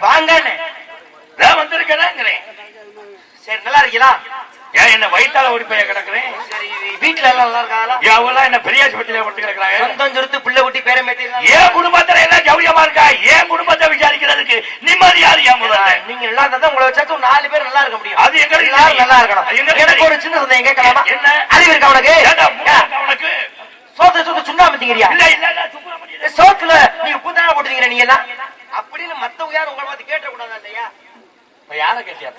வாங்க வந்திருக்கிறேன். சரி நல்லா இருக்கீங்களா? ஏன் என்ன வயிற்றால ஓடி போய் கிடக்குறேன்? சரி வீட்டுல எல்லாம் நல்லா இருக்காங்களா? எவ்வளவு என்ன பெரியாஸ்பத்திரியில போட்டு கிடக்குறாங்க. சொந்தம் சுருத்து பிள்ளை ஊட்டி பேரம் பேட்டி ஏன் குடும்பத்துல எல்லாம் ஜவுளியமா இருக்கா? ஏன் குடும்பத்தை விசாரிக்கிறதுக்கு நிம்மதியாரு ஏன் முதல்ல? நீங்க நல்லா இருந்தா உங்களை வச்சா 4 பேர் நல்லா இருக்க முடியும். அது எங்க நல்லா இருக்கணும். எனக்கு ஒரு சின்ன சந்தேகம் கேட்கலாமா? என்ன அறிவு இருக்கா உனக்கு? உனக்கு சோத்துல சுட்டு சுண்ணாமத்திங்கிறியா? இல்ல இல்ல சுப்பிரமணிய சோத்துல நீங்க பூத்தான போட்டுறீங்க நீங்க எல்லாம் அப்படின்னு மத்தவங்க யாரும் உங்களை பார்த்து கேட்ட கூடாதா இல்லையா? யார கேட்டியா?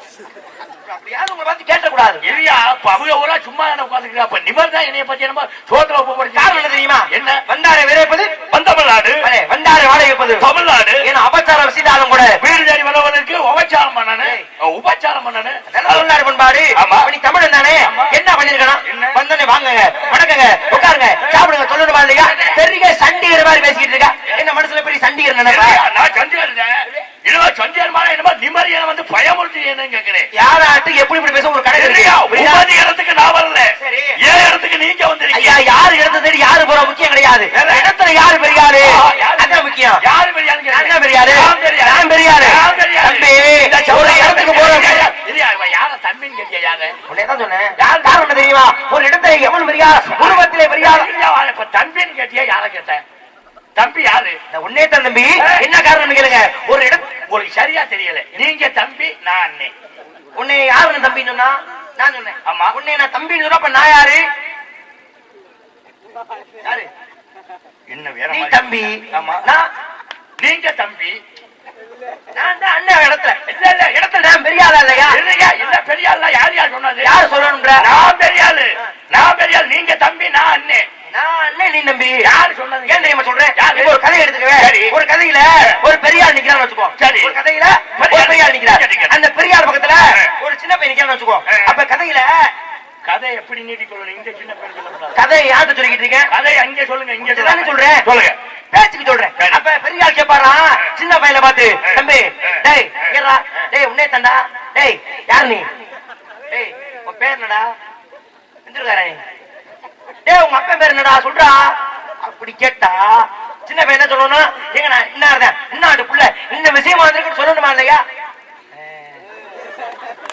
அப்படி யாரும் உங்களை பார்த்து கேட்ட கூடாது இல்லையா? அவங்க ஊரா சும்மா உட்காந்துக்கிறா. அப்ப நிமர் தான் என்னைய பத்தி நம்ம சோத்துல காரணம் என்ன தெரியுமா? என்ன வந்தாரை விரைப்பது தமிழ்நாடு, வந்தாரை வாடகைப்பது தமிழ்நாடு. ஏன்னா அபச்சாரம் செய்தாலும் கூட வீடு தேடி வரவனுக்கு உபச்சாரம் பண்ணனு, உபச்சாரம் பண்ணனு தமிழ்நாடு பண்பாடு. நீ தமிழன் தானே, என்ன பண்ணிருக்கணும்? வந்தோடனே வாங்குங்க, வணக்கங்க, உட்காருங்க, சாப்பிடுங்க சொல்லணுமா இல்லையா? பெரிய சண்டிகர் மாதிரி பேசிக்கிட்டு இருக்கா. என்ன மனசுல பெரிய சண்டிகர் நினைப்பா? நான் சண்டிகர் இல்லவா? சண்டிகர் மாதிரி என்னமா நிம்மதியான வந்து பயமுறுத்தி கேட்கிறேன். யாராட்டு எப்படி இப்படி பேச ஒரு கடை இடத்துக்கு நான் வரல. ஏன் இடத்துக்கு நீங்க வந்துருக்கீங்க? யாரு இடத்த தேடி யாரு போற முக்கியம் கிடையாது. இடத்துல யாரு பெரியாரு அதான் முக்கியம். யாரு பெரியாரு? பெரியாரு நான் பெரியாரு தம்பி. ஒரு இடத்துக்கு போறோம் யார தம்பின்னு கேட்டியா? யாரு உன்னைதான் சொன்னேன். யார் காரணம் தெரியுமா? ஒரு இடத்துல எவன் பெரியார், குடும்பத்திலே பெரியார். இப்ப தம்பின்னு கேட்டியா? யார கேட்டேன்? தம்பி யாரு? உன்னே தான் தம்பி. என்ன காரணம் கேளுங்க. ஒரு இடம் உங்களுக்கு சரியா தெரியல. நீங்க தம்பி, நான் அண்ணே. உன்னை யாருன்னு தம்பி சொன்னா? நான் சொன்னேன். ஆமா. உன்னை நான் தம்பி சொன்னா அப்ப நான் யாரு? யாரு? என்ன வேற? நீ தம்பி. ஆமா. நீங்க தம்பி, நான் தான் அண்ணன். இடத்துல இல்ல இல்ல இடத்துல நான் பெரியாளா இல்லையா? இல்லையா? இல்ல பெரியாள் யார் யார் சொன்னது? யார் சொல்லணும்ன்ற? நான் பெரியாளு, நான் பெரியாள். நீங்க தம்பி, நான் அண்ணே. நான் அண்ணன், நீ தம்பி. யாரு சொன்னது? ஏன் தெரியுமா சொல்றேன்? ஒரு கதை எடுத்துக்கவே. ஒரு கதையில ஒரு பெரியார் நிக்கிறான்னு வச்சுக்கோ. சரி. ஒரு கதையில ஒரு பெரியார் நிக்கிறார். அந்த பெரியார் பக்கத்துல ஒரு சின்ன பையன் நிக்கிறான்னு வச்சுக்கோ. அப்ப கதையில கதை எப்படி நீட்டிக்கொள்ளணும்? இங்க சின்ன பையன் சொல்லக்கூடாது. கதை யார்கிட்ட சொல்லிக்கிட்டு இருக்கேன்? கதை அங்கே சொல்லுங்க. இங்க தானே சொல்றேன். சொல்லுங்க. பேச்சுக்கு சொல்றேன். அப்ப பெரியார் கேப்பாரா சின்ன பையல பார்த்து, தம்பி டேய் ஏறா, டேய் உன்னே தண்டா, டேய் யார் நீ, டேய் உன் பேர் என்னடா, எந்திருக்காரே, டேய் உங்க அப்பா பேர் என்னடா சொல்றா. அப்படி கேட்டா சின்ன பையன் என்ன சொல்லணும்? எங்க நான் இன்னாடு புள்ள இந்த விஷயமா வந்திருக்குன்னு சொல்லணுமா இல்லையா?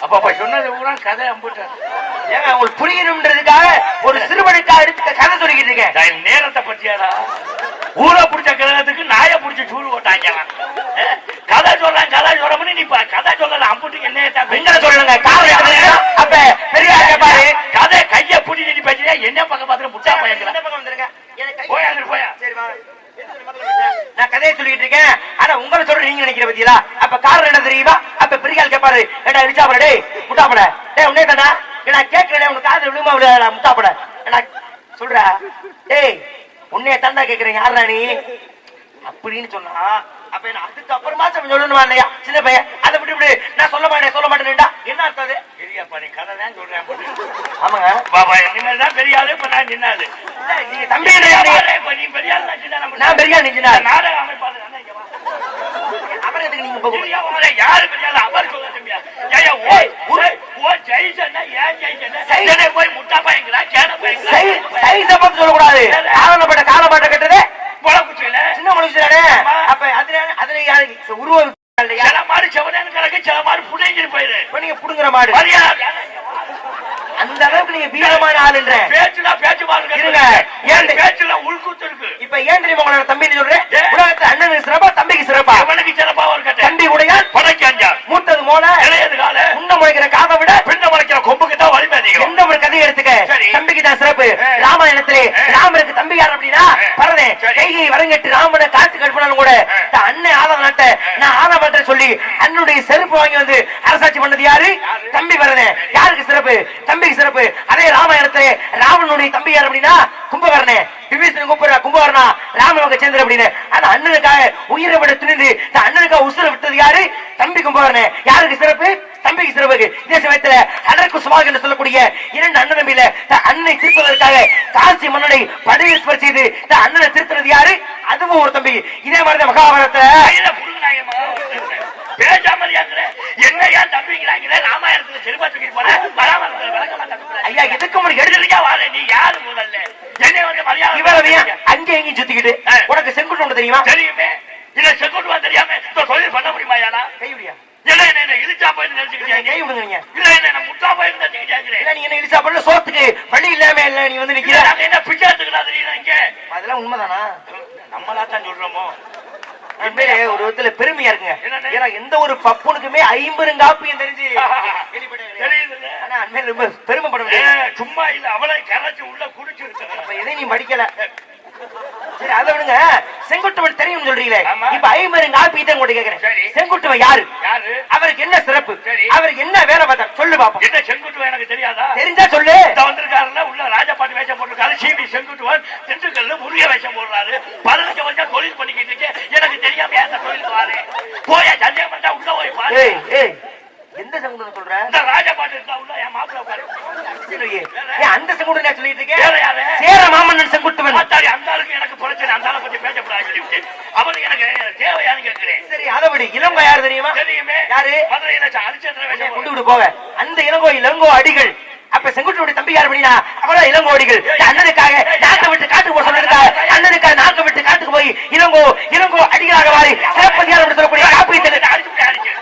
அப்ப சொன்னது ஊரா கதை அம்புட்ட. ஏங்க உங்களுக்கு புரியணும்ன்றதுக்காக ஒரு சிறுவனுக்காக எடுத்து கதை சொல்லிக்கிட்டு இருக்கேன். நேரத்தை பற்றியாடா? ஊரை பிடிச்ச கிரகத்துக்கு நாய பிடிச்ச சூடு போட்டாங்க. கதை சொல்றேன் கதை சொல்றேன்னு நீ கதை சொல்லல. அம்புட்டுக்கு என்ன சொல்லுங்க? அப்ப பெரியார் கேப்பாரு, கதை கைய பிடி நீட்டி பேசுறியா? என்ன பக்கம் பாத்துட்டு முட்டா பையங்களா? போயா நான் கதையை சொல்லிட்டு இருக்கேன். ஆனா உங்களை சொல்ற நீங்க நினைக்கிற பத்தியா? அப்ப காரணம் என்ன தெரியுமா? அப்ப பெரியாள் கேப்பாரு, ஏடா இடிச்சாப்பட, டேய் முட்டாப்பட, டேய் உன்னே தானா, ஏடா கேட்கிறேன் உனக்கு காது விழுமா விழுதா முட்டாப்பட, ஏடா சொல்ற, டேய் உன்னைய தாண்டா கேட்கிறேன் யாரா நீ அப்படின்னு சொன்னா, அப்ப என்ன அதுக்கு அப்புறமா சொல்லணுமா இல்லையா? சின்ன பையன் அதை விட்டு விடு, நான் சொல்ல மாட்டேன்டா. என்ன அர்த்தம் அது? நீ கதை தான் சொல்றேன். ஆமாங்க பாபா நீங்க தான் பெரிய ஆளு. இப்ப நான் சின்னாது. நீங்க தம்பி நீ பெரிய ஆளு, நான் பெரிய ஆளு. நாடக அமைப்பாளர் அப்புறம் எதுக்கு நீங்க யாரு பெரிய ஆளு? அவர் சொல்ல தம்பியா? போய் முட்டா பையங்களா கேன பையங்களா சொல்லக்கூடாது. ஆவணப்பட்ட காலப்பாட்ட கட்டுறது சின்ன மனுஷன். அப்ப அதுல உருவம் சில மாடு செவனு கிடக்கு, சில மாடு புடிங்கிட்டு போயிரு. நீங்க புடுங்குற மாடு அந்த அளவுக்கு நீங்க வீரமான ஆளுன்ற பேச்சுல பேச்சு பாருங்க. ஏன் பேச்சுல உள்குத்து இருக்கு. இப்ப ஏன் தெரியுமா உங்களோட தம்பி சொல்றேன்? உலகத்துல அண்ணனுக்கு சிறப்பா தம்பிக்கு சிறப்பா? அவனுக்கு சிறப்பா ஒரு கட்ட. தம்பி உடையால் படைக்காஞ்சா மூத்தது மோன இளையது கால முன்ன முளைக்கிற காதை விட பின்ன முளைக்கிற கொம்புக்கு தான் வலிமை அதிகம். எந்த ஒரு கதையை எடுத்துக்க தம்பிக்கு தான் சிறப்பு. ராமாயணத்திலே ராமருக்கு தம்பி யார் அப்படின்னா பரதேன். கைகை வரங்கட்டு ராமனை காத்து கற்பனாலும் கூட அண்ணன் ஆதவ நாட்டை நான் ஆதவ சொல்லி அண்ணனுடைய செருப்பு வாங்கி வந்து அரசாட்சி பண்ணது யாரு? தம்பி பரதேன். யாருக்கு சிறப்பு? தம்பிக்கு சிறப்பு. அதே ராமாயணத்திலே ராவனுடைய தம்பி யார் அப்படின்னா கும்பகர்ணே. விபீஷணன் கூப்பிடுற கும்பகர்ணா ராமனுக்கு சேர்ந்து அப்படின்னு அந்த அண்ணனுக்காக உயிரை விட துணிந்து அண்ணனுக்காக உசுரை விட்டது யாரு? தம்பி கும்பகர்ணே. யாருக்கு சிறப்பு? தம்பிக்கு சிறப்பு. இதே சமயத்துல அடற்கு சுமாக என்று சொல்லக்கூடிய 2 அண்ணன் தம்பியில அண்ணனை திருப்பதற்காக காசி மன்னனை படையெடுப்பு செய்து அண்ணனை திருத்துறது யாரு? அதுவும் ஒரு தம்பி. இதே மாதிரிதான் மகாபாரதத்துல பேசாமல் என்ன ஏன் தம்பிங்கிறாங்க? ராமாயணத்துல செருப்பா தூக்கிட்டு போன ஐயா எதுக்கு உங்களுக்கு எடுத்துருக்கா வாழ? நீ யாரு முதல்ல? என்னை வந்து மரியாதை இவ்வளவு அங்கே எங்கேயும் சுத்திக்கிட்டு உனக்கு செங்குட்டு ஒன்று தெரியுமா? தெரியுமே. இதை செக்குட்டுவா தெரியாம இந்த தொழில் பண்ண முடியுமா யாரா? கைவிடியா என்ன என்ன இழுச்சா போயிட்டு நினைச்சுக்கிட்டேன். கை விடுங்க. இல்ல என்ன முட்டா போயிட்டு நினைச்சுக்கிட்டேன். நீ என்ன இடிச்சா பண்ண சோத்துக்கு வழி இல்லாம இல்ல நீ வந்து நிக்கிற. நாங்க என்ன பிச்சை எடுத்துக்கலாம் தெரியுமா இங்க? அதெல்லாம் உண்மைதானா? நம்மளா தான் சொல்றோமோ. உண்மையிலே ஒரு விதத்துல பெருமையா இருக்குங்க. என்னண்ணே? ஏன்னா எந்த ஒரு பப்புனுக்குமே 50 காப்பியும் தெரிஞ்சு தெரியுதுல்ல? ஆனா உண்மையில ரொம்ப பெருமைப்பட முடியாது. சும்மா இல்ல அவளை கரைச்சு உள்ள குடிச்சு அப்ப எதை நீ படிக்கல. சரி அதை விடுங்க. செங்குட்டுவன் தெரியும் சொல்றீங்களே, ஆமா. இப்ப 50 காப்பி தான் கூட கேக்குறேன். சரி. செங்குட்டுவன் யாரு? யாரு? அவருக்கு என்ன சிறப்பு? சரி. அவருக்கு என்ன வேலை பார்த்தார் சொல்லு பாப்போம். என்ன செங்குட்டுவன் எனக்கு தெரியாதா? தெரிஞ்சா சொல்லு. வந்திருக்காருல உள்ள ராஜபாட்டு வேஷம் போட்டிருக்காரு. சிபி செங்குட்டுவன் திண்டுக்கல்ல முருக வேஷம் போடுறாரு. 15 வருஷம் தொழில் பண்ணிக்கிட்டு இருக்கேன். எனக்கு தெரியாம ஏன் தொழில் பாரு போயா சந்தேகம் பண்ணா உள்ள போய் பாரு. ஏய் ஏய் எந்த செங்குட்டுவன் சொல்ற? இந்த ராஜபாட்டு இருக்கா உள்ள என் மாப்பிள்ள உட்காரு. ஏன் அந்த செங்குட்டுவன் சொல்லிட்டு இருக்கேன்? வேற யாரு? சேர மாமன்னன் செங்குட்டுவன். பார்த்தாடி அந்த ஆளுக்கு எனக்கு பிரச்சனை. அந்த ஆளை பத்தி பேசக்கூடாது சொல்லிவிட்டு அவனுக்கு எனக்கு தேவையான்னு கேட்கிறேன். சரி அதை விடு. இளங்கோ யாரு தெரியுமா? தெரியுமே. யாரு? மதுரையில அரிச்சந்திர வேஷம் கொண்டு விடு போக. அந்த இளங்கோ அடிகள். அப்ப செங்குட்டுவனுடைய தம்பி யார் அப்படின்னா அவரா இளங்கோ அடிகள். அண்ணனுக்காக நாட்டை விட்டு காட்டுக்கு போக சொன்னதுக்காக அண்ணனுக்காக நாட்டை விட்டு காட்டுக்கு போய் இளங்கோ அடிகளாக மாறி சிறப்பதிகாரம் சொல்லக்கூடிய காப்பீட்டு அடிச்சு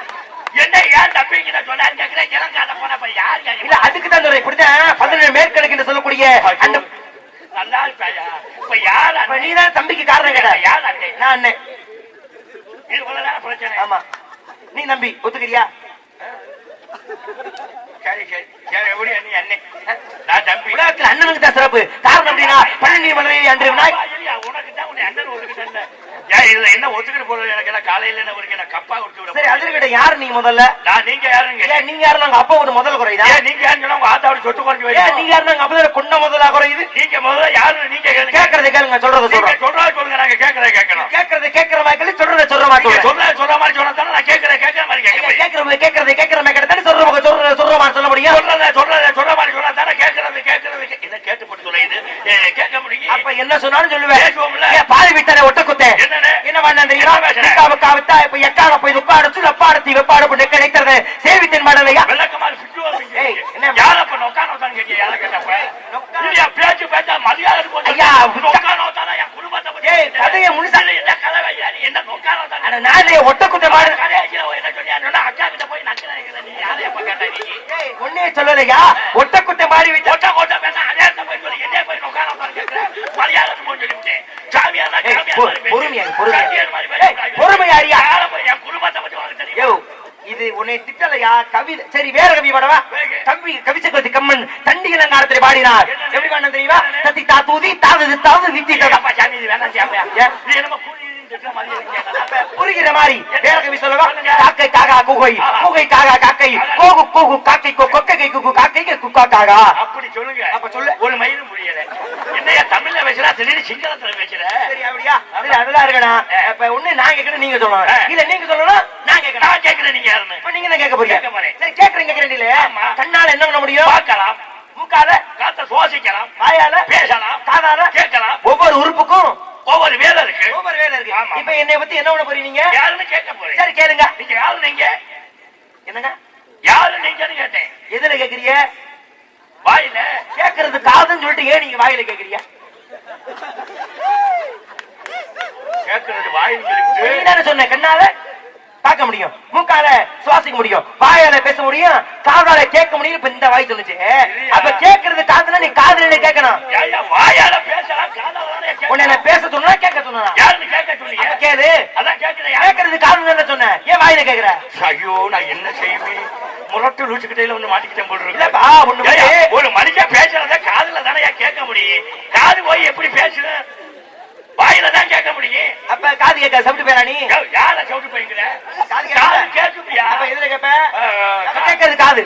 என்ன ஏன் தப்பிங்க சொன்னாரு கேட்கிறேன். இளங்காத போன யார் இல்ல அதுக்கு தான் சொல்றேன். இப்படிதான் 17 மேற்கணக்கு என்று சொல்லக்கூடிய அந்த நல்லா இருப்பாயா? இப்ப யார் நீதான் தம்பிக்கு காரணம் கேட்டா? யார் அண்ணே? நான் அண்ணன். இது இவ்வளவுதான் பிரச்சனை. ஆமா நீ தம்பி ஒத்துக்கிறியா? சரி சரி சரி எப்படி நீ அண்ணே நான் தம்பி. உலகத்தில் அண்ணனுக்கு தான் சிறப்பு. காரணம் அப்படின்னா 12 மனைவி அன்று உனக்கு தான் உன்னை அண்ணன் ஒத்துக்கிட்டேன். ஏன் இதுல என்ன ஒத்துக்கிட்டு போறது? எனக்கு என்ன காலையில என்ன ஒரு கப்பா கொடுத்து விட. சரி அதுக்கிட்ட யாரு நீங்க முதல்ல? நான் நீங்க யாருங்க? ஏன் நீங்க யாரு? நாங்க அப்பா ஒரு முதல் குறையுதா? நீங்க யாருன்னு சொன்னா உங்க ஆத்தாவோட சொத்து குறைஞ்சு ஏன் நீங்க யாரு? நாங்க அப்பா கொண்ட முதலா குறையுது. நீங்க முதல்ல யாரு? நீங்க கேக்குறதை கேளுங்க. சொல்றதை சொல்றேன். சொல்லுங்க. நாங்க கேட்கறத கேட்கணும். கேக்குறதை கேட்கிற மாதிரி சொல்றதை சொல்ற மாதிரி சொல்ற மாதிரி சொன்னா தானே நான் கேட்கற மாதிரி கேட்கறேன். கேட்கறதை மாதிரி தானே சொல்ற மாதிரி சொல்ல முடியும். சொல்ற மாதிரி சொன்னா தானே கேட்கறது இதை கேட்டுப்பட்டு சொல்லுது கேட்க முடியும். அப்ப என்ன சொன்னாலும் சொல்லுவேன். பேசுவோம்ல. பாதி விட்டானே ஒட்ட குத்தேன். என்ன பண்ண தெரியுமா? இப்ப எட்டாட போய் உப்பாடச்சு வெப்பாடத்தி வெப்பாடு கிடைக்கிறது சேவித்தன் மாடலையா விளக்கமா யாரப்ப நொக்கானோதான் கேட்டியா? யார கேட்டப்ப பேச்சு பேச்சா மரியாதை நொக்கானோதானா என் குடும்பத்தை கதையை முழுசா என்ன கதை என்ன நொக்கானோதான் நானே ஒட்ட குத்த மாடு கதையாச்சு என்ன சொன்னா அக்கா கிட்ட போய் நக்கிறேன். நீ யாரையப்ப கேட்ட? நீ ஒன்னே சொல்லலையா? ஒட்ட குத்த மாறி விட்டு ஒட்ட கோட்ட பேச அதே போய் சொல்லி என்ன போய் நொக்கானோதான் கேட்கிறேன். மரியாதை போய் சொல்லிவிட்டேன். பொறுமையாரியா என் குடும்பத்தை பத்தி உனக்கு தெரியும். இது உன்னை திட்டலையா? கவிதை சரி வேற கவி பாடவா? கவி கவிச்சக்கரத்தி கம்மன் தண்டி இளங்காலத்தில் பாடினார். எப்படி பாடின தெரியுமா? தத்தி தாத்தூதி தாது தாது வித்திட்டப்பா சாமி இது வேணாம் சாப்பியா நீ என்ன கூலி புரிகிற மாதிரி வேற கவி சொல்லவா? காக்கை காகா கூகை கூகை காகா காக்கை கோகு கூகு காக்கை கொக்கை குக்கு காக்கை குக்கா காகா. அப்படி சொல்லுங்க. அப்ப சொல்லு. ஒரு மயிலும் முடியல. என்னையா தமிழ்ல பேசுறா திடீர்னு சிங்களத்துல பேசுற? சரி அப்படியா? அதெல்லாம் இருக்கணும். இப்ப ஒண்ணு நான் கேட்கறேன் நீங்க சொல்லணும். இல்ல நீங்க சொல்லணும் நான் கேட்கறேன். நான் கேட்கிறேன் நீங்க யாருன்னு. இப்ப நீங்க தான் கேட்க போறீங்க. கேட்க போறேன். சரி கேட்கறேன் இல்ல கண்ணால என்ன பண்ண முடியும்? பார்க்கலாம். மூக்கால காத்த சுவாசிக்கலாம். வாயால பேசலாம். காதால கேட்கலாம். ஒவ்வொரு உறுப்புக்கும் ஒவ்வொரு வேலை இருக்கு. ஒவ்வொரு வேலை இருக்கு. இப்ப என்னை பத்தி என்ன பண்ண போறீங்க? யாருன்னு கேட்க போறேன். சரி கேளுங்க. நீங்க யாரு? நீங்க என்னங்க யாரு? நீங்கன்னு கேட்டேன். எதுல கேக்குறீங்க? வாயில கேக்குறது காதுன்னு சொல்லிட்டு ஏன் நீங்க வாயில கேக்குறீங்க? கேட்கறது வாயில சொல்லி நீ சொன்ன கண்ணால பார்க்க முடியும், மூக்கால சுவாசிக்க முடியும், வாயால பேச முடியும், காதால கேட்க முடியும். இப்ப இந்த வாய் சொல்லுச்சு. அப்ப கேட்கறது காதுல நீ காதுல கேட்கணும். வாயால பேசலாம் காதால உன்னை பேச சொன்னா கேட்க சொன்னா யாருன்னு கேட்க சொன்னீங்க? கேளு. அதான் கேட்கிறேன். கேட்கறது காதுன்னு சொன்ன ஏன் வாயில கேக்குற? ஐயோ நான் என்ன செய்வேன்? முரட்டு லூச்சுக்கிட்டையில ஒண்ணு மாட்டிக்கிட்டேன் போல் இருக்கு. இல்லப்பா ஒண்ணு ஒரு மனுஷன் பேசுறத காதுல தானே கேட்க முடியும். காது போய் எப்படி பேசுற? வாயில தான் கேட்க முடியும். அப்ப காது கேட்க சவுட்டு பேரா நீ? யார சவுட்டு போய்க்கிற? காது கேட்குறியா? அப்ப எதுல கேட்ப? கேட்கறது காது.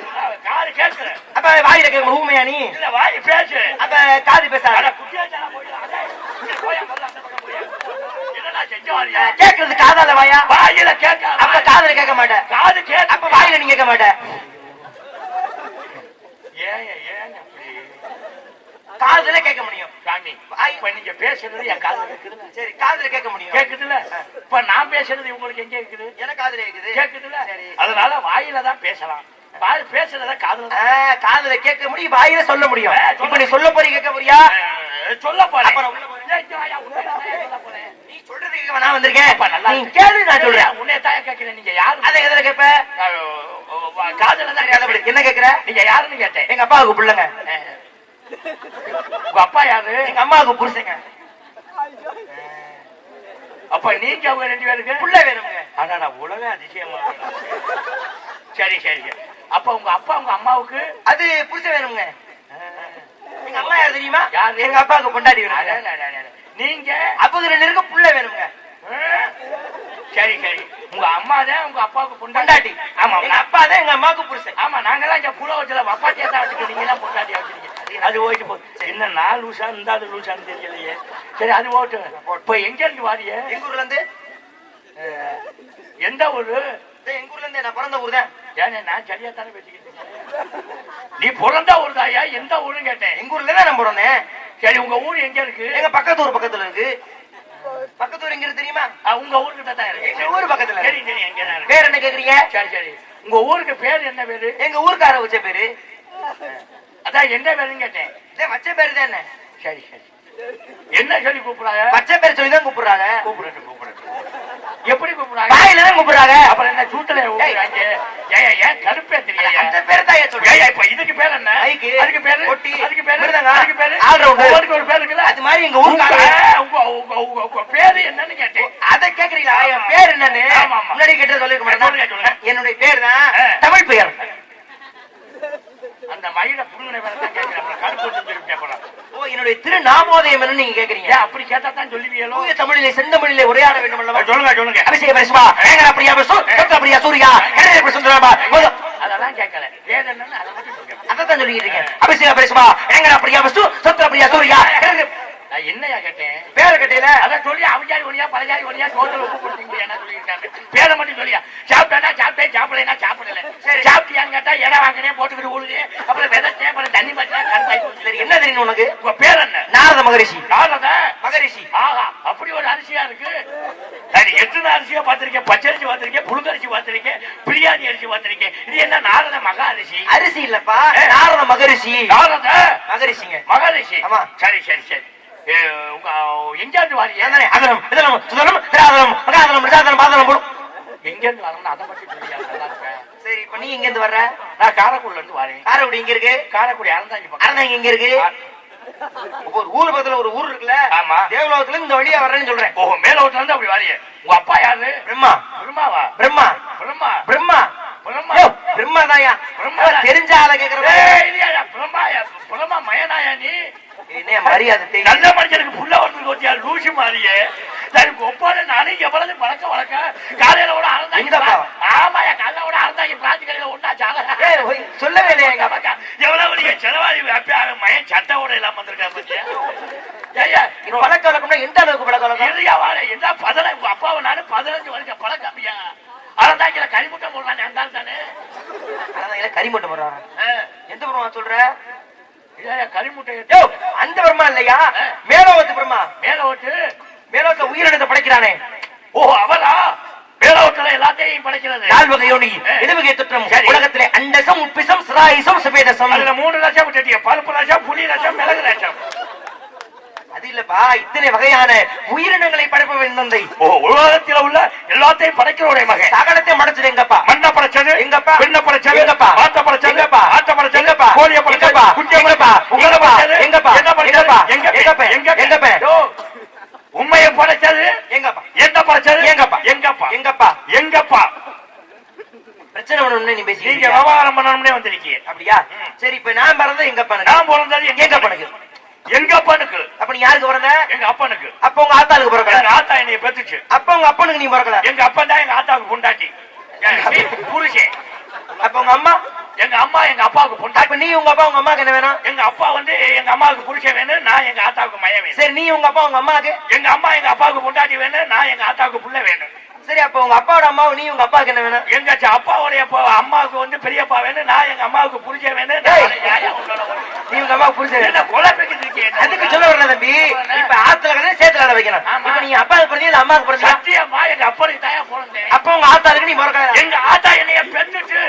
காது கேட்கிற. அப்ப வாயில கேட்க ஊமையா நீ? இல்ல வாய் பேசு. அப்ப காது பேசாத. கேட்கறது காதால வாயா? வாயில கேட்க. அப்ப காதுல கேட்க மாட்டேன். காது கேட்க. அப்ப வாயில நீ கேட்க மாட்டேன். ஏன் ஏன் அப்படி? காதுல கேட்க முடியும் சாமி. இப்ப நீங்க பேசுறது என் காதுல கேக்குதுல. சரி காதுல கேட்க முடியும். கேக்குதுல. இப்ப நான் பேசுறது உங்களுக்கு எங்க கேக்குது? எனக்கு காதுல கேக்குது. கேக்குதுல. அதனால வாயில தான் பேசலாம். வாய் பேசுறத காதுல காதுல கேட்க முடியும், வாயில சொல்ல முடியும். இப்ப நீ சொல்ல போறீங்க கேட்க போறியா? சொல்ல போறேன். அப்புறம் உள்ள போறேன். நீ சொல்றது எதுக்கு நான் வந்திருக்கேன்? அப்ப நல்லா நீ கேளு, நான் சொல்றேன். உன்னை தான் கேட்கிறேன். நீங்க யாரு? அதை எதுல கேப்ப? காதல தான் கேட்கப்படு. என்ன கேக்குற? நீங்க யாருன்னு கேட்டேன். எங்க அப்பாவுக்கு பிள்ளைங்க. உங்க அப்பா யாரு? எங்க அம்மாவுக்கு புருஷங்க. அப்ப நீங்க அவங்க 2 பேருக்கு புள்ள வேணுங்க. ஆனா உலக அதிசயமா. சரி சரி. அப்ப உங்க அப்பா உங்க அம்மாவுக்கு அது புருஷன் வேணுங்க. எங்க அம்மா யாரு தெரியுமா? யாரு? எங்க அப்பாவுக்கு பொண்டாட்டி வேணுங்க. நீங்க அப்ப 2 பேருக்கு புள்ள வேணுங்க. சரி சரி. உங்க அம்மா தான் உங்க அப்பாவுக்கு பொண்டாட்டி. ஆமா, எங்க அப்பா தான் எங்க அம்மாவுக்கு புருஷன். ஆமா, நாங்கெல்லாம் இங்க புல வச்சல அப்பாட்டியா தான் வச்சுக்கோ. நீங்க எல்லாம் பொண்டாட்டியா வச்சிருக்கீங்க. அது ஓய்ட்டு போ. என்ன 4 லூசா இருந்தாது லூசான்னு தெரியலையே. சரி, அது ஓட்டு. இப்ப எங்க இருந்து வாரிய? எங்க ஊர்ல இருந்து. எந்த ஊரு? எங்க ஊர்ல இருந்து. நான் பிறந்த ஊர் தான். ஏன்னா நான் சரியா தானே பேசிக்கிட்டு இருக்கேன். நீ பிறந்த ஊர் தாயா? எந்த ஊருன்னு கேட்டேன். எங்க ஊர்ல தான் நான் பிறந்தேன். சரி, உங்க ஊர் எங்க இருக்கு? எங்க பக்கத்து ஊர் பக்கத்துல இருக்கு. பக்கத்து ஊர் எங்க இருக்கு தெரியுமா? உங்க ஊருக்கு தான் இருக்கு. எங்க ஊர் பக்கத்துல. சரி சரி. எங்க தான் இருக்கு? பேர் என்ன கேக்குறீங்க? சரி சரி. உங்க ஊருக்கு பேர் என்ன பேரு? எங்க ஊருக்கார வச்ச பேரு. அதான் என்ன பேருன்னு கேட்டேன். வச்ச பேரு தான். என்ன? சரி சரி. என்ன சொல்லி கூப்பிடுறாங்க? பச்சை பேர் சொல்லி தான் கூப்பிடுறாங்க. கூப்பிடட்டும் கூப்பிடட்டும். எப்படி கூப்பிடுறாங்க? வாயில தான் கூப்பிடுறாங்க. அப்புறம் என்ன சூட்டல ஊத்துறாங்க? ஏன் கருப்பே தெரியல? அந்த பேர் தான் சொல்றேன். இப்ப இதுக்கு பேர் என்ன? அதுக்கு பேரு கொட்டி. அதுக்கு பேரு மிருதங்க. அதுக்கு பேரு ஆல்ரவுண்டர். ஒரு பேர் இருக்குல்ல. அது மாதிரி எங்க ஊருக்கார உங்க பேரு என்னன்னு கேட்டேன். அத கேக்குறீங்களா? என் பேர் என்னன்னு முன்னாடி கேட்டு சொல்லிருக்க மாட்டேன். என்னுடைய பேர் தான் தமிழ் பெயர். அந்த மயில புடுங்கின பேரை தான் கேட்கிறேன். கருப்பு சொல்லிட்டு போறான். ஓ, என்னுடைய திருநாமோதயம் என்ன நீங்க கேக்குறீங்க? அப்படி கேட்டா தான் சொல்லுவீங்களோ? தூய தமிழிலே செந்தமிழிலே உரையாட வேண்டும் அல்லவா? சொல்லுங்க சொல்லுங்க. அபிஷேக பரிசுமா ஏங்கடா பிரியா பரிசு சத்ர பிரியா சூர்யா கரேர சுந்தரமா அதெல்லாம் கேட்கல. வேற என்னன்னு அதை மட்டும் சொல்லுங்க. அதான் சொல்லிட்டு இருக்கேன். அபிஷேக பரிசுமா ஏங்கடா பிரியா பரிசு சத்ர பிரியா சூர்யா கரேர. நான் என்னையா கேட்டேன்? பேரை கேட்டீல? அதான் சொல்லி அவஜாரி ஒளியா பலஜாரி ஒளியா டோட்டல் உப்பு கொடுத்தீங்க. என்ன சொல்லியிருக்காங்க? பேரை மட்டும் சொல்லியா? சாப்பிட்டா சாப்பிட்டேன், சாப்பிடலைன்னா சாப்பிடல. சரி, சாப்பிட்டியான்னு கேட்டா இடம் வாங்கினே போட்டுக்கிட்டு ஊழுது. அப்புறம் விதைச்சேன், அப்புறம் தண்ணி மாட்டினா கருப்பாய் போச்சு. சரி, என்ன தெரியும் உனக்கு? உங்க பேர் என்ன? நாரத மகரிஷி. நாரத மகரிஷி. ஆஹா, அப்படி ஒரு அரிசியா இருக்கு. சரி, எத்தனை அரிசியா பார்த்திருக்கேன்? பச்சரிசி பார்த்திருக்கேன், புழுங்கரிசி பார்த்திருக்கேன், பிரியாணி அரிசி பார்த்திருக்கேன். இது என்ன நாரத மகா அரிசி? அரிசி இல்லப்பா, நாரத மகரிஷி. நாரத மகரிஷிங்க. மகரிஷி. ஆமா. சரி சரி சரி. எங்க இருந்து வாரியா? அதனம் இதனம் சுதனம் திராதனம் மகாதனம் மிருதாதனம் பாதனம் போடும். எங்க இருந்து வரணும் அதை பத்தி சொல்லியா? நல்லா இருப்பேன். சரி, இப்ப நீ எங்க இருந்து வர்ற? நான் காரைக்குடில இருந்து வரேன். காரைக்குடி எங்க இருக்கு? காரைக்குடி அறந்தாங்கி. அறந்தாங்கி எங்க இருக்கு? ஒரு ஊர் பக்கத்துல ஒரு ஊர் இருக்குல்ல. ஆமா. தேவலோகத்துல இந்த வழியா வர்றேன்னு சொல்றேன். ஓஹோ, மேலோட்டத்துல இருந்து அப்படி வாரியே. உங்க அப்பா யாரு? பிரம்மா. பிரம்மாவா? பிரம்மா பிரம்மா பிரம்மா பிரம்மா பிரம்மா தாயா. பிரம்மா தெரிஞ்ச ஆள கேக்குற. பிரம்மாயா? பிரம்மா மயனாயா நீ? என்ன மரியாதை? நல்ல மனுஷனுக்கு புள்ள வந்து கோத்தியா லூசி மாறியே. ஒப்பான நானே எவ்வளவு பழக்க வழக்க காலையில கூட அறந்தாங்க. ஆமாயா, காலையில கூட அறந்தாங்க. பிராந்தி கடையில ஒன்னா ஜாக சொல்லவே இல்லையா எங்க அப்பா? எவ்வளவு நீங்க செலவாதி மயன் சட்டை கூட இல்லாம வந்திருக்கா பத்தியா? பழக்க வழக்கம்னா எந்த அளவுக்கு பழக்க வழக்கம்? எதையா வாழ என்ன 15 அப்பாவை நானு 15 வருஷம் பழக்கம்யா. அறந்தாங்கில கறிமுட்டை போடலாம் அந்த தானே. கறிமுட்டை போடுறாங்க. எந்த பிரம்மா சொல்ற? கறிமுட்டை அந்த பிரம்மா இல்லையா, மேலோகத்து பிரம்மா. மேலோட்டு மேலோட்ட உயிரினத்தை படைக்கிறானே. ஓ, அவளா? மேலோட்டல எல்லாத்தையும் படைக்கிறது. 4 வகை யோனி, 7 வகை தொற்றம். உலகத்திலே அண்டசம் உப்பிசம் சிராயிசம் சுபேதசம். அதுல 3 லட்சம் விட்டுட்டிய. பருப்பு லட்சம், புளி லட்சம், மிளகு லட்சம். அது இல்லப்பா, இத்தனை வகையான உயிரினங்களை படைப்பவன் தந்தை. ஓ, உலகத்தில் உள்ள எல்லாத்தையும் படைக்கிறோடைய மகன். சகலத்தை படைச்சது எங்கப்பா? மண்ணை படைச்சது எங்கப்பா? பெண்ணை படைச்சது எங்கப்பா? ஆட்டை படைச்சது எங்கப்பா? ஆட்டை படைச்சது எங்கப்பா? கோழியை படைச்சது எங்கப்பா? குஞ்சை எங்கப்பா? உங்களை எங்கப்பா? என்ன படைச்சது? எங்கப்பா? எங்கப்பா? உண்மையை படைச்சது எங்கப்பா? என்ன படைச்சது? எங்கப்பா? எங்கப்பா? எங்கப்பா? எங்கப்பா? பிரச்சனை பண்ணணும்னு நீ பேசி நீங்க விவகாரம் பண்ணணும்னே வந்திருக்கீங்க. அப்படியா? சரி, இப்ப நான் பிறந்தது எங்கப்பா? நான் பிறந்தது எங்க அப்பனுக்கு. எங்க அப்பனுக்கு. அப்ப நீ யாருக்கு பிறந்த? எங்க அப்பனுக்கு. அப்ப உங்க ஆத்தாளுக்கு பிறக்கல. எங்க ஆத்தா என்னைய பெத்துச்சு. அப்ப உங்க அப்பனுக்கு நீ பிறக்கல. எங்க அப்பன் தான் எங்க ஆத்தாவுக்கு பொண்டாட்டி புருஷன். அப்ப உங்க அம்மா? எங்க அம்மா எங்க அப்பாவுக்கு பொண்டாட்டி. அப்ப நீ உங்க அப்பா உங்க அம்மாக்கு என்ன வேணும்? எங்க அப்பா வந்து எங்க அம்மாவுக்கு புருஷன் வேணும், நான் எங்க ஆத்தாவுக்கு மயம் வேணும். சரி, நீ உங்க அப்பா உங்க அம்மாக்கு? எங்க அம்மா எங்க அப்பாவுக்கு பொண்டாட்டி வேணும், நான் எங்க ஆத்தாவுக்கு புள்ள வேணும். சரி, அப்ப உங்க அப்பாவோட அம்மாவும் நீ உங்க அப்பாவுக்கு என்ன வேணும்? எங்க அப்பாவுடைய அம்மாவுக்கு வந்து பெரியப்பா வேணும், நான் எங்க அம்மாவுக்கு புருஷன் வேணும். நீ உங்க அம்மா புரிஞ்சு என்ன குழப்பிக்கிட்டு இருக்கேன்? அதுக்கு சொல்ல வரல தம்பி. இப்ப ஆத்துல கடை சேத்துல வைக்கணும். இப்ப நீ அப்பாவுக்கு பிறந்தீங்க இல்ல அம்மாவுக்கு பிறந்தீங்க? சத்தியமா எங்க அப்பனுக்கு தாயா பிறந்தேன். அப்ப உங்க ஆத்தாளுக்கு நீ பிறக்கல. எங்க ஆத்தா என்னைய பெத்துட்டு.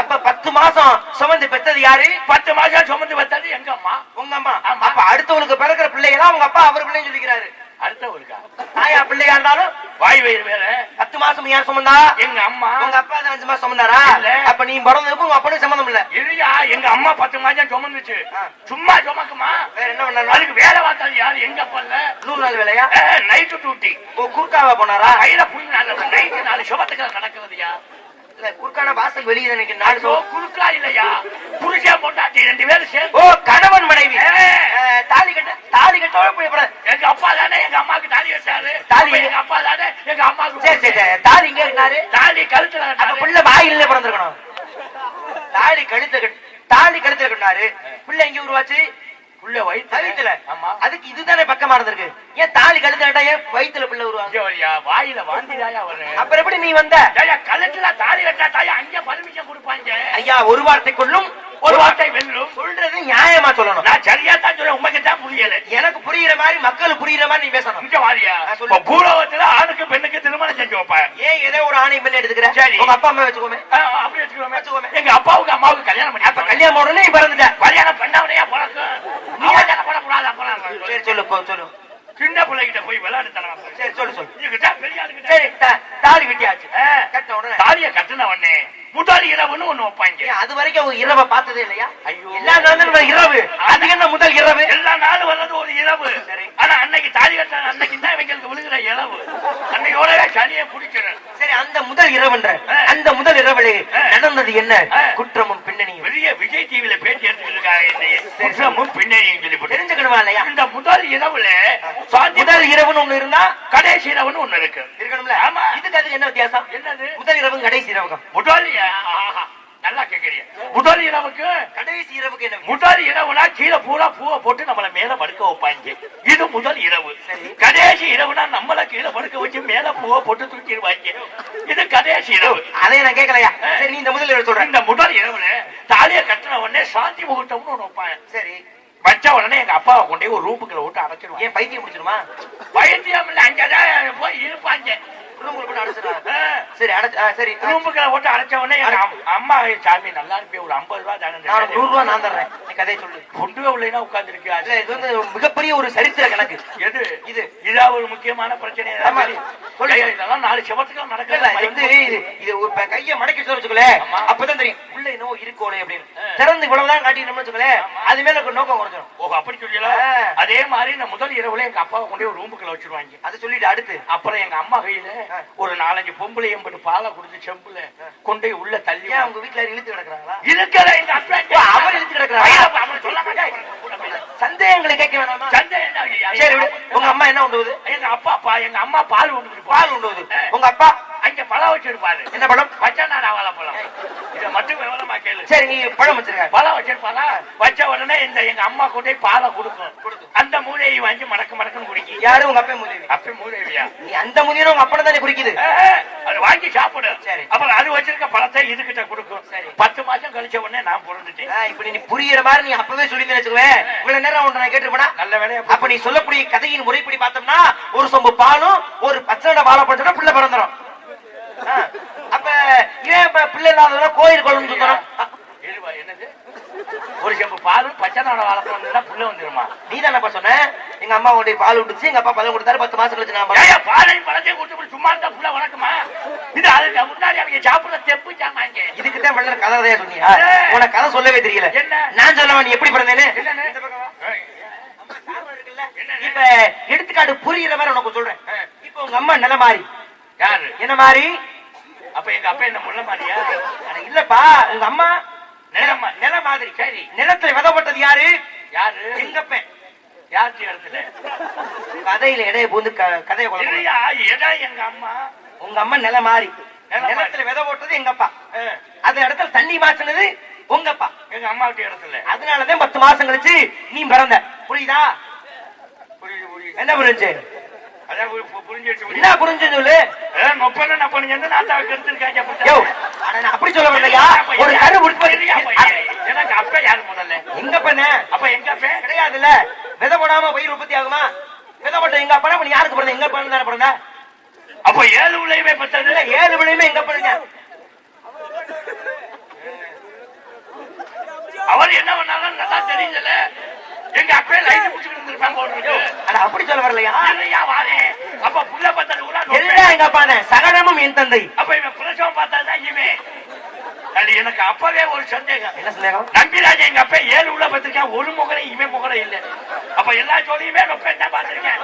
அப்ப 10 மாசம் சுமந்து பெத்தது யாரு? 10 மாசம் சுமந்து பெத்தது எங்க அம்மா. உங்க அம்மா. அப்ப அடுத்தவனுக்கு பிறக்கிற பிள்ளைகளா உங்க அப்பா அவர் பிள்ளைன்னு சொல்லிக்கிறாரு. அடுத்தவருக்கா? தாயா பிள்ளையா இருந்தாலும் வாய் வயிறு வேற. 10 மாசம் யார் சுமந்தா? எங்க அம்மா. உங்க அப்பா தான் 5 மாசம் சுமந்தாரா? அப்ப நீ பிறந்ததுக்கு உங்க அப்பனுக்கு சம்பந்தம் இல்ல. இல்லையா, எங்க அம்மா 10 மாசம் சுமந்துச்சு. சும்மா சுமக்குமா? வேற என்ன பண்ணாரு? அதுக்கு வேலை பார்த்தாரு யாரு? எங்க அப்பா இல்ல. 100 நாள் வேலையா? Night duty. குறுக்காவா போனாரா? கையில புண்ணு நைட்டு 4 சுபத்துக்கு நடக்குதுயா. இல்ல குறுக்கான வாசல் வெளியே எனக்கு நாலு குறுக்கா இல்லையா, புருஷன் பொண்டாட்டி 2 பேரும் சேர்ந்து. ஓ கணவன் மனைவி. தாலி கட்டோட போய் எங்க அப்பா தானே எங்க அம்மாக்கு தாலி வச்சாரு. தாலி எங்க அப்பா தானே எங்க அம்மாக்கு. சரி சரி தாலி இங்க இருந்தாரு. தாலி கழுத்துல. அப்ப பிள்ளை வாயில பிறந்திருக்கணும். தாலி கழுத்துல கட்டினாரு. பிள்ளை எங்க உருவாச்சு? புள்ள வயித்துல. ஆமா, அதுக்கு இதுதானே பக்கமா இருந்திருக்கு. ஏன் தாலி கழுத்துல கட்டா ஏன் வயித்துல பிள்ளை உருவாங்க? வாயில வாந்திதாயா வரு. அப்புறம் எப்படி நீ வந்த? கழுத்துல தாலி கட்டா தாயா அங்க பர்மிஷன் கொடுப்பாங்க. ஐயா ஒரு வார்த்தைக்குள்ளும் ஒரு வார்த்தை வெல்லும். சொல்றது நியாயமா சொல்லணும். நான் சரியா தான் சொல்றேன், உங்களுக்கு தான் புரியல. எனக்கு புரியுற மாதிரி மக்களுக்கு புரியுற மாதிரி நீ பேசணும். இங்க வாரியா, பூலோகத்துல ஆணுக்கு பெண்ணுக்கு திருமணம் செஞ்சு வைப்பாங்க. ஏன் ஏதோ ஒரு ஆணை பெண்ணை எடுத்துக்கிற? சரி, உங்க அப்பா அம்மா வச்சுக்கோமே. அப்படி வச்சுக்கோமே. எங்க அப்பாவுக்கு அம்மாவுக்கு கல்யாணம் பண்ணி. அப்ப கல்யாணம் உடனே நீ பிறந்துட்ட. கல்யாணம் பண்ணவனையா பிறக்கும். நீ பண்ணக்கூடாது. அப்பலாம் சரி சொல்லு. சின்ன பிள்ளைகிட்ட போய் விளையாடு தரலாம். சரி சொல்லு. சரி, தாலி கட்டியாச்சு. கட்ட உடனே தாலிய கட்டின உடனே முதல் இரவுன்னு ஒண்ணு வைப்பாங்க. அது வரைக்கும் அவங்க இரவை பார்த்ததே இல்லையா? ஐயோ, எல்லா நாளும் இரவு. அது என்ன முதல் இரவு? எல்லா நாளும் வர்றது ஒரு இரவு. ஆனா அன்னைக்கு தாலி கட்ட அன்னைக்கு தான் இவங்களுக்கு விழுகிற இரவு. அன்னையோட சனியை குடிக்கிறேன். சரி, அந்த முதல் இரவுன்ற அந்த முதல் இரவுல நடந்தது என்ன? குற்றமும் பின்னணியும். பெரிய விஜய் டிவில பேட்டி எடுத்துக்கிட்டு குற்றமும் பின்னணியும் சொல்லி தெரிஞ்சுக்கணுமா இல்லையா? இந்த முதல் இரவுல முதல் இரவுன்னு ஒண்ணு இருந்தா கடைசி இரவுன்னு ஒண்ணு இருக்கணும்ல. ஆமா, இதுக்கு அதுக்கு என்ன வித்தியாசம்? என்னது முதல் இரவு கடைசி இரவு? முதல் நல்லா கேக்குறீங்க. முதல் இரவுக்கு கடைசி இரவுக்கு என்ன? முதல் இரவுனா கீழே பூரா பூவை போட்டு நம்மள மேல படுக்க வைப்பாங்க. இது முதல் இரவு. கடைசி இரவுனா நம்மள கீழே படுக்க வச்சு மேல பூவை போட்டு தூக்கிடுவாங்க. இது கடைசி இரவு. அதை நான் கேட்கலையா? சரி, நீ இந்த முதல் இரவு சொல்ற. இந்த முதல் இரவுல தாலியை கட்டின உடனே சாந்தி முகூர்த்தம்னு ஒண்ணு வைப்பாங்க. சரி, வச்ச உடனே எங்க அப்பாவை கொண்டே ஒரு ரூமுக்குள்ள விட்டு அடைச்சிருவாங்க. ஏன் பைத்தியம் முடிச்சிருமா? பைத்தியம் இல்ல, அங்கதான் போய் இருப்பாங்க. சரி, ரூமுக்குள்ள போட்டு அடைச்ச உடனே எங்க அம்மா, சாமி நல்லா இருப்பே, ஒரு 50 ரூபாய் தானே, 100 ரூபாய் நான் தர்றேன், நீ கதையை சொல்லு. கொண்டு உள்ளேனா உட்கார்ந்து இருக்கு. இது வந்து மிகப்பெரிய ஒரு சரித்திர கணக்கு. எது இது? இதா ஒரு முக்கியமான பிரச்சனை. இதெல்லாம் 4 செவத்துக்கு நடக்குது. இது ஒரு கையை மடக்கி வச்சுக்கல, அப்பதான் தெரியும் உள்ள என்னவோ இருக்கோலே அப்படின்னு. திறந்து இவ்வளவுதான் காட்டினோம்னு வச்சுக்கல, அது மேல நோக்கம் குறைஞ்சிடும். ஓ, அப்படி சொல்லலாம். அதே மாதிரி இந்த முதல் இரவுல எங்க அப்பாவை கொண்டு ஒரு ரூமுக்குள்ள வச்சிருவாங்க. அது சொல்லிட்டு அடுத்து அப்புறம் எங்க அம்மா கையில ஒரு 4-5 பொம்பளையும் பட்டு பாலை குடிச்சு செம்புல கொண்டு உள்ள தள்ளி. உங்க வீட்டுல இழுத்து கிடக்குறாங்களா? இருக்கிற எங்க அப்பா அவர் இழுத்து கிடக்குறாங்க. சொல்ல மாட்டேன், சந்தேகங்களை கேட்க வேணாமா? சந்தேகம். சரி, உங்க அம்மா என்ன உண்டுவது? எங்க அம்மா பால் உண்டு. பால் உண்டுவது. உங்க அப்பா அங்க பழம் வச்சிருப்பாரு. என்ன பழம்? பச்சைநாடா வாழைப்பழம். இதை மட்டும் விவரமா கேளு. சரி, நீ பழம் வச்சிருக்க. பழம் வச்சிருப்பாரா? வச்ச உடனே இந்த எங்க அம்மா கொண்டே பாலை கொடுக்கும். அந்த மூலையை வாங்கி மடக்குன்னு குடிக்கும். யாரு? உங்க அப்பா மூதேவி. அப்ப மூதேவியா? நீ அந்த மூதியும் உங்க அப்பனை தானே குடிக்குது. அது வாங்கி சாப்பிடு. சரி, அப்புறம் அது வச்சிருக்க பழத்தை இதுகிட்ட கொடுக்கும். சரி, 10 மாசம் கழிச்ச உடனே நான் பிறந்துட்டேன். இப்படி நீ புரியுற மாதிரி நீ அப்பவே சொல்லி வச்சுக்குவேன். இவ்வளவு நேரம் ஒன்று நான் கேட்டுருப்பா. நல்ல வேலையா. அப்ப நீ சொல்லக்கூடிய கதையின் முறைப்படி பார்த்தோம்னா ஒரு சொம்பு பாலும் ஒரு பச்சை வாழைப்பழம் பிள்ளை பிறந்துடும். அப்ப ஏன் பிள்ளை இல்லாத கோயில் குளம் சுத்தணும்? என்னது? ஒரு செம்பு பாலும் பச்சை நாட வாழைப்பழம் புள்ள வந்துருமா? நீ தானப்பா சொன்ன எங்க அம்மா உடைய பால் விட்டுச்சு, எங்க அப்பா பழம் கொடுத்தாரு, 10 மாசம் கழிச்சு நான் பாலையும் பழத்தையும் கொடுத்து சும்மா இருந்தா புள்ள வளர்க்குமா? இது அதுக்கு முன்னாடி அவங்க சாப்பிட தெப்பு சாமாங்க. இதுக்குதான் வெள்ள கதை சொன்னியா? உனக்கு கதை சொல்லவே தெரியல. என்ன நான் சொல்லுவேன், நீ எப்படி பிறந்தேன்னு. இப்ப எடுத்துக்காட்டு புரியுற மாதிரி உனக்கு சொல்றேன். இப்ப உங்க அம்மா நில மாறி. யாரு? என்ன மாறி? அப்ப எங்க அப்பா என்ன முள்ள மாதிரியா? இல்லப்பா, உங்க அம்மா நில மாதிரி. சரி, நிலத்துல விதப்பட்டது யாரு? யாரு? எங்கப்பேன். யாரு இடத்துல? கதையில இடைய போது கதையை எங்க அம்மா. உங்க அம்மா நில மாறி நிலத்துல வித போட்டது எங்க அப்பா. அந்த இடத்துல தண்ணி மாற்றினது உங்க அப்பா. எங்க அம்மா வீட்டு இடத்துல. அதனாலதான் 10 மாசம் கழிச்சு நீ பிறந்த. புரியுதா? என்ன புரிஞ்சு? என்ன புரிஞ்சு சொல்லு. அப்படி சொல்ல வரலையா? ஒரு கரு எனக்கு அப்ப யாரு முதல்ல? எங்க பண்ண? அப்ப எங்க அப்ப கிடையாதுல்ல. விதை போடாம பயிர் உற்பத்தி ஆகுமா? விதை போட்ட எங்க அப்பா. நீ யாருக்கு பிறந்த? எங்க பண்ண தானே பிறந்த. அப்ப 7 விளையுமே பத்தது. 7 விளையுமே எங்க பண்ணுங்க. அவர் என்ன பண்ணாலும் நல்லா தெரியல. எங்க அப்பே லைட் பிடிச்சிட்டு இருந்திருப்பாங்க. அப்படி சொல்ல வரலையா? அப்ப புள்ள பார்த்தது கூட எல்லாம் எங்க அப்பா தான், சகலமும் என் தந்தை. அப்ப இவன் பிரசவம் பார்த்தாதான் இவன். அது எனக்கு அப்பவே ஒரு சந்தேகம். என்ன சந்தேகம்? நம்பிராஜன் எங்க அப்பா 7 உள்ள பார்த்திருக்கேன், ஒரு முகரை இவன் முகரை இல்ல. அப்ப எல்லா ஜோடியுமே நொப்பேன் தான் பார்த்திருக்கேன்.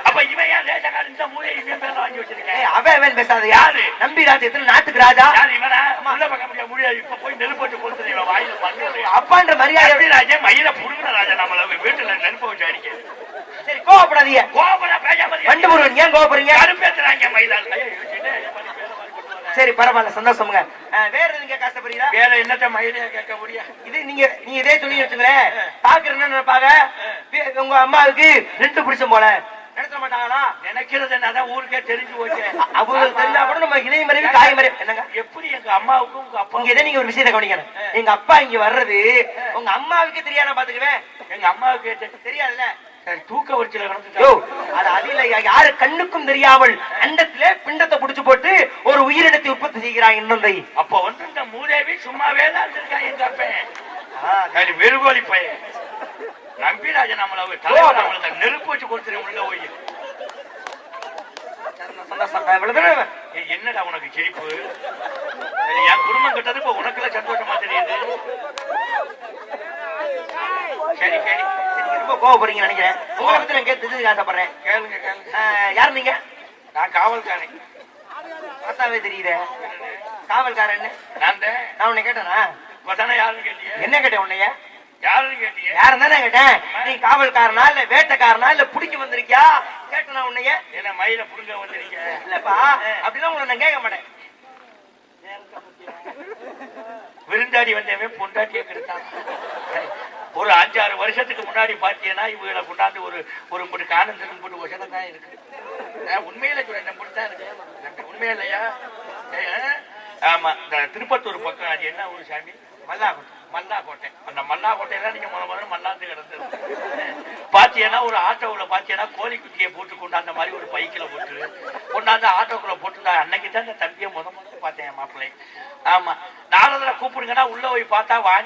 அப்ப இவன் ஏன் ரேஷக்காரன் இந்த மூலையை இவன் பேர்ல வாங்கி வச்சிருக்கேன்? அவன் பேசாத. யாரு? நம்பி ராஜ்யத்துல நாட்டுக்கு ராஜா. யாரு இவனா? உள்ள பார்க்க முடியாது. இப்ப போய் நெருப்பு வச்சு கொடுத்துரு, இவன் வாயில பண்ணு. அப்பான்ற மரியாதை. நம்பிராஜன் மயில புடுங்கின ராஜா, நம்மள வீட்டுல நெருப்பு வச்சு அடிக்க. சரி, கோவப்படாதீங்க. கோபுரம் பேஜாபதி வண்டு முருகன் ஏன் கோவப்படுறீங்க? கருப்பேத்துறாங்க மயிலால். சரி, பரவாயில்ல, சந்தோஷமுங்க. வேற எதுங்க கஷ்டப்படுறீங்களா? வேற என்னத்த மயிலையா கேட்க முடியும்? இது நீங்க இதே சொல்லி வச்சுங்களேன். பாக்குற என்ன நினைப்பாங்க, உங்க அம்மாவுக்கு 2 பிடிச்சம் போல நினைச்ச மாட்டாங்களா? நினைக்கிறது என்னதான் ஊருக்கே தெரிஞ்சு போச்சு. அவங்களுக்கு தெரிஞ்சா கூட நம்ம இணை மறைவு காய் மறைவு. என்னங்க எப்படி எங்க அம்மாவுக்கும் உங்க அப்பா இங்க நீங்க ஒரு விஷயத்தை கவனிக்கணும். எங்க அப்பா இங்க வர்றது உங்க அம்மாவுக்கு தெரியாத பாத்துக்குவேன். எங்க அம்மாவுக்கு தெரியாதுல்ல. தூக்க வச்சுல அது அதில யாரு கண்ணுக்கும் தெரியாமல் அண்டத்திலே பிண்டத்தை புடிச்சு போட்டு ஒரு உயிரினத்தை உற்பத்தி செய்கிறான் இன்னொந்தை. அப்ப வந்து இந்த மூதேவி சும்மாவே தான் இருந்திருக்கான் எங்க அப்பன். வெறுகோலி பையன் நம்பிராஜன் நம்மள நெருப்பு வச்சு கொடுத்துரு உள்ள போய். என்னடா உனக்கு சிரிப்பு? என் குடும்பம் கிட்டது இப்ப உனக்குள்ள சந்தோஷமா தெரியுது. சரி சரி, ரொம்ப கோவப்படுறீங்க நினைக்கிறேன். உங்களை பத்தி நான் கேட்டு ஆசைப்படுறேன். கேளுங்க கேளுங்க. யார் நீங்க? நான் காவல்காரன். பார்த்தாவே தெரியுது காவல்காரன். நான் உன்னை கேட்டேனா? யாருன்னு கேட்டீங்க? என்ன கேட்டேன் உன்னைய? யாருன்னு கேட்டீங்க? யாரும் தானே கேட்டேன். நீ காவல்காரனா இல்ல வேட்டைக்காரனா இல்ல புடிக்க வந்திருக்கியா கேட்டனா உன்னைய? என்ன மயில புடுங்க வந்திருக்க? இல்லப்பா, அப்படிலாம் உங்களை நான் கேட்க மாட்டேன். விருந்தாடி வந்தவன் பொண்டாட்டியை கெடுத்தான். ஒரு 5-6 வருஷத்துக்கு முன்னாடி பாத்தீங்கன்னா இவங்களை கொண்டாந்து ஒரு காணந்து வசனம் தான் இருக்கு. உண்மையில தான் இருக்கு. உண்மையா இல்லையா? ஆமா, இந்த திருப்பத்தூர் பக்கம் அது என்ன ஒரு சாமி? மல்லாக்கோட்டை. அந்த மல்லாக்கோட்டையில நீங்க முதல்ல மல்லாந்து கிடந்தது பாத்தீங்கன்னா ஒரு ஆட்டோவுல பாத்தீங்கன்னா கோழி குட்டியை போட்டு கொண்டாந்த மாதிரி ஒரு பைக்கில போட்டு கொண்டாந்து ஆட்டோக்குள்ள போட்டுருந்தா. அன்னைக்கு தான் இந்த தம்பியை முதல்ல பார்த்தேன் மாப்பிள்ளை. ஆமா, நாளதுல கூப்பிடுங்கன்னா உள்ள போய் பார்த்தா வாணி